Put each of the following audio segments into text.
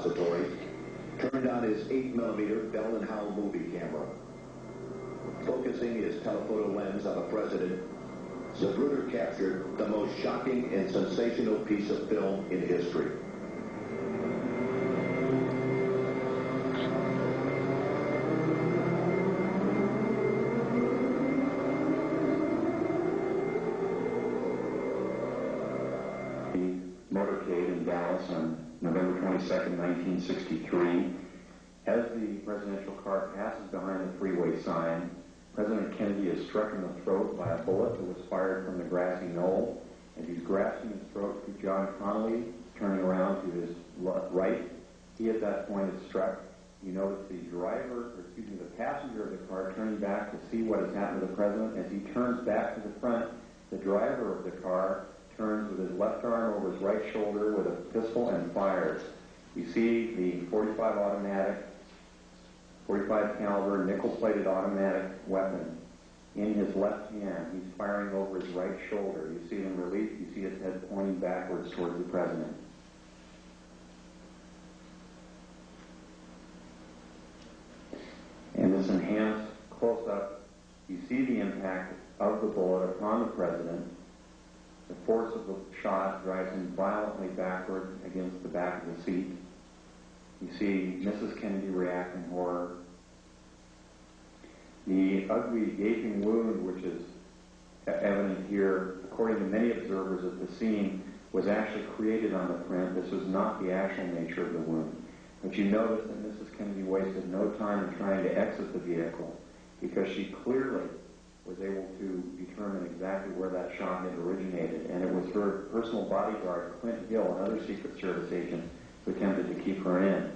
repository, turned on his 8mm Bell & Howell movie camera. Focusing his telephoto lens on the president, Zapruder captured the most shocking and sensational piece of film in history. Motorcade in Dallas on November 22nd, 1963. As the presidential car passes behind the freeway sign, President Kennedy is struck in the throat by a bullet that was fired from the grassy knoll. As he's grasping his throat to John Connolly, turning around to his right, he at that point is struck. You notice the passenger of the car turning back to see what has happened to the president. As he turns back to the front, the driver of the car turns with his left arm over his right shoulder with a pistol and fires. You see the 45 caliber nickel-plated automatic weapon in his left hand. He's firing over his right shoulder. You see him release. You see his head pointing backwards towards the president. In this enhanced close-up, you see the impact of the bullet upon the president. The force of the shot drives him violently backward against the back of the seat. You see Mrs. Kennedy react in horror. The ugly gaping wound, which is evident here, according to many observers at the scene, was actually created on the print. This was not the actual nature of the wound. But you notice that Mrs. Kennedy wasted no time in trying to exit the vehicle because she clearly was able to determine exactly where that shot had originated. And it was her personal bodyguard, Clint Hill, another Secret Service agent, who attempted to keep her in.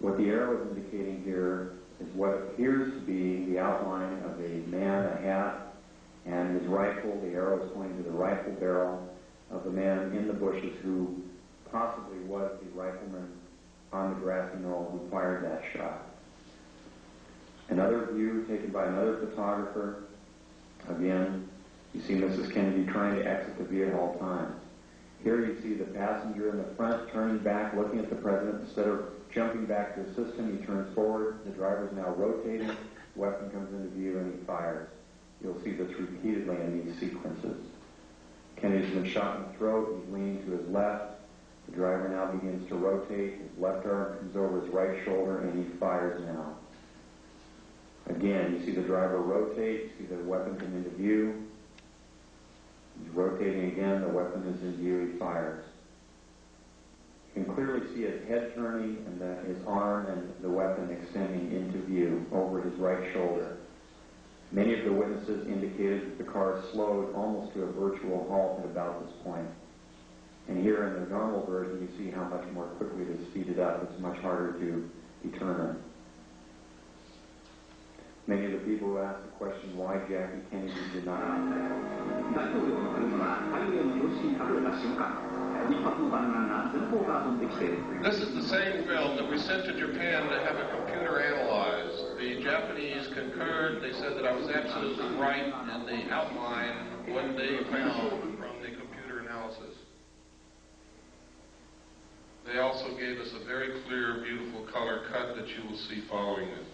What the arrow is indicating here is what appears to be the outline of a man, a hat, and his rifle. The arrow is pointing to the rifle barrel of the man in the bushes who possibly was the rifleman on the grassy knoll who fired that shot. Another view taken by another photographer. Again, you see Mrs. Kennedy trying to exit the vehicle at all times. Here you see the passenger in the front turning back, looking at the president. Instead of jumping back to assist him, he turns forward. The driver is now rotating. The weapon comes into view and he fires. You'll see this repeatedly in these sequences. Kennedy's been shot in the throat. He's leaning to his left. The driver now begins to rotate. His left arm comes over his right shoulder and he fires now. Again, you see the driver rotate. You see the weapon come into view. He's rotating again. The weapon is in view. He fires. You can clearly see his head turning and his arm and the weapon extending into view over his right shoulder. Many of the witnesses indicated that the car slowed almost to a virtual halt at about this point. And here in the normal version, you see how much more quickly it is speeded up. It's much harder to determine. Many of the people who asked the question why Jackie Kennedy did not. This is the same film that we sent to Japan to have a computer analyzed. The Japanese concurred. They said that I was absolutely right in the outline what they found from the computer analysis. They also gave us a very clear, beautiful color cut that you will see following it.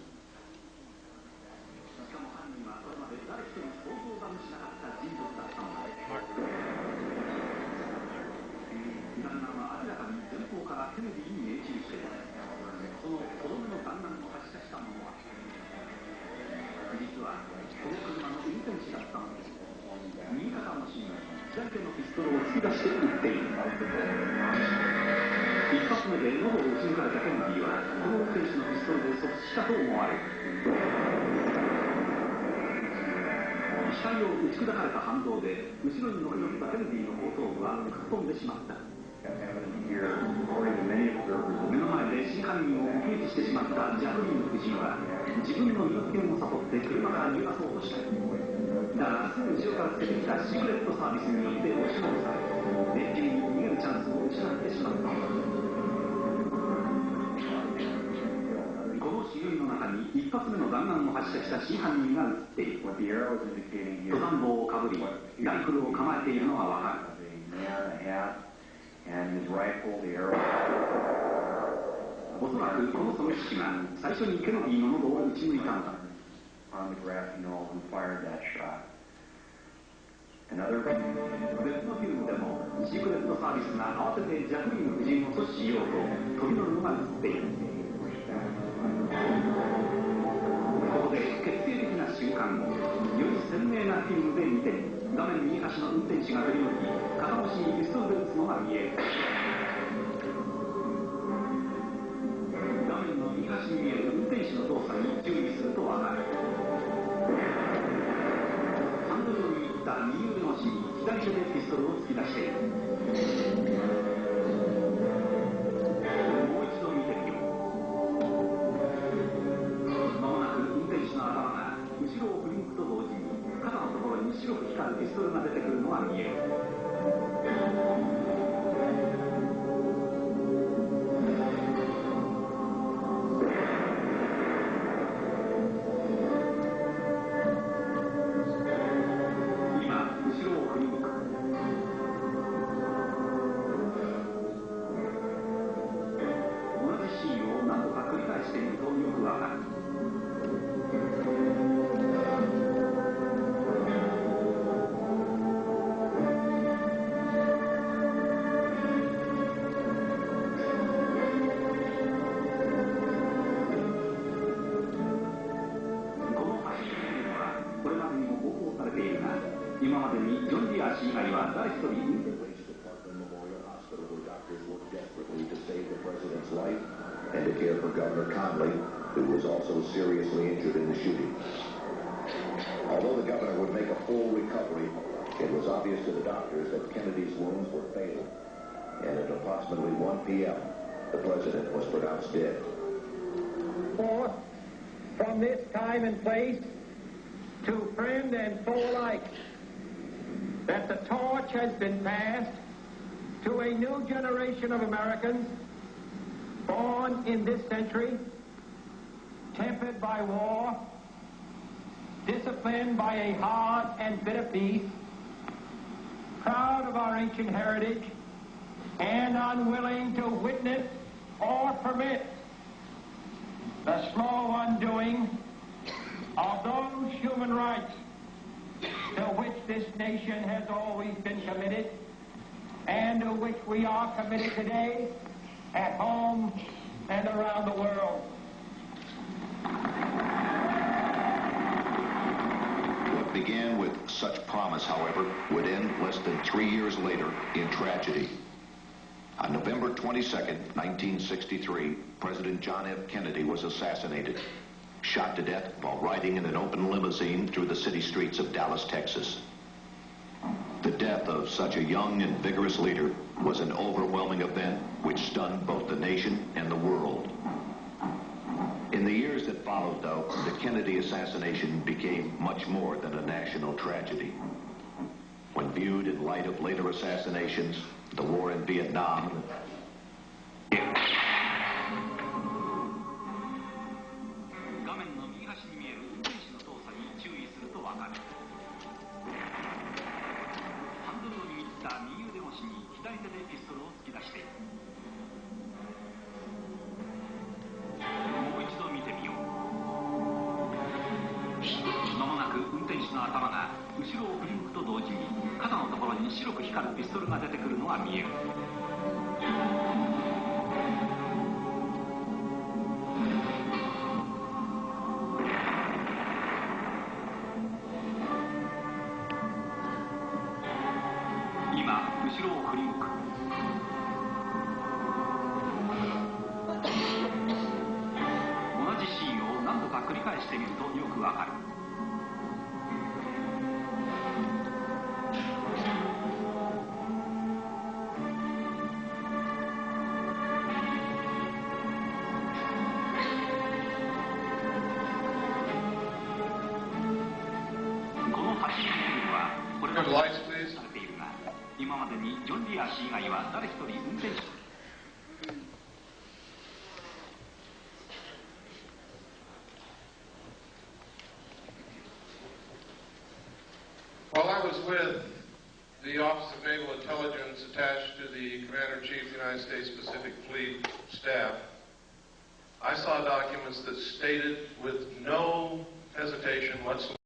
What the arrow is indicating here is a man, a hat, and his rifle. The arrow くこのその式が最初にケネディの喉を撃ち抜いたのだ。On the graphenol who fired that shot. Another 別のフィルムでもシークレットサービスが慌ててジャクリーン夫人を阻止しようと飛び乗るのが映っている。ここで決定的な瞬間をより鮮明なフィルムで見て画面右端の運転士が飛び乗り片腰にピストルで撃つのが見える。画面の右端に見える運転士の動作に注意するとわかる。ハンドルを握った右腕の足に左手でピストルを突き出している。もう一度見てみよう。間もなく運転手の頭が後ろを振り向くと同時に肩のところに白く光るピストルが出てくるのが見える。今までにジョン・ディア氏以外は誰一人and to care for Governor Conley, who was also seriously injured in the shooting. Although the governor would make a full recovery, it was obvious to the doctors that Kennedy's wounds were fatal, and at approximately 1 p.m., the president was pronounced dead. Forth from this time and place to friend and foe alike, that the torch has been passed to a new generation of Americans born in this century, tempered by war, disciplined by a hard and bitter peace, proud of our ancient heritage, and unwilling to witness or permit the slow undoing of those human rights to which this nation has always been committed and to which we are committed today at home and around the world. What began with such promise, however, would end less than 3 years later in tragedy. On November 22nd, 1963, President John F. Kennedy was assassinated, shot to death while riding in an open limousine through the city streets of Dallas, Texas. The death of such a young and vigorous leader was an overwhelming event which stunned both the nation and the world. In the years that followed, though, the Kennedy assassination became much more than a national tragedy. When viewed in light of later assassinations, the war in Vietnam, Lights, please. 今までにジョン・ディア氏以外は誰一人運転手。While I was with the Office of Naval Intelligence attached to the Commander-in-Chief of the United States Pacific Fleet staff, documents that stated with no hesitation whatsoever